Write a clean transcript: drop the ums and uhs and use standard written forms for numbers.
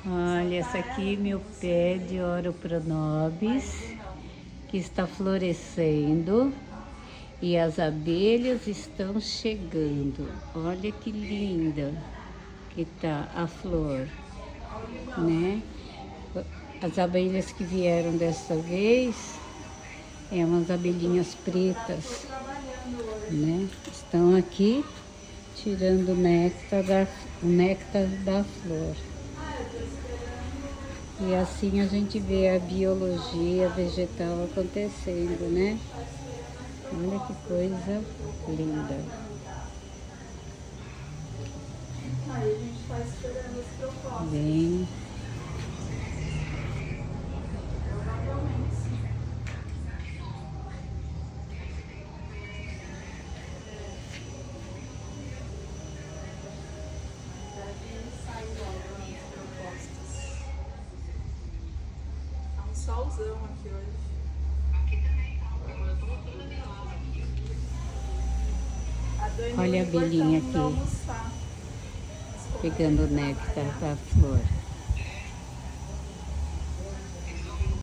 Olha, essa aqui é meu pé de Oro Pronobis, que está florescendo e as abelhas estão chegando. Olha que linda que tá a flor, né? As abelhas que vieram dessa vez é umas abelhinhas pretas, né? Estão aqui tirando o néctar da flor. E assim a gente vê a biologia vegetal acontecendo, né? Olha que coisa linda. Bem... Solzão aqui hoje. Olha a abelhinha aqui, pegando o néctar da flor.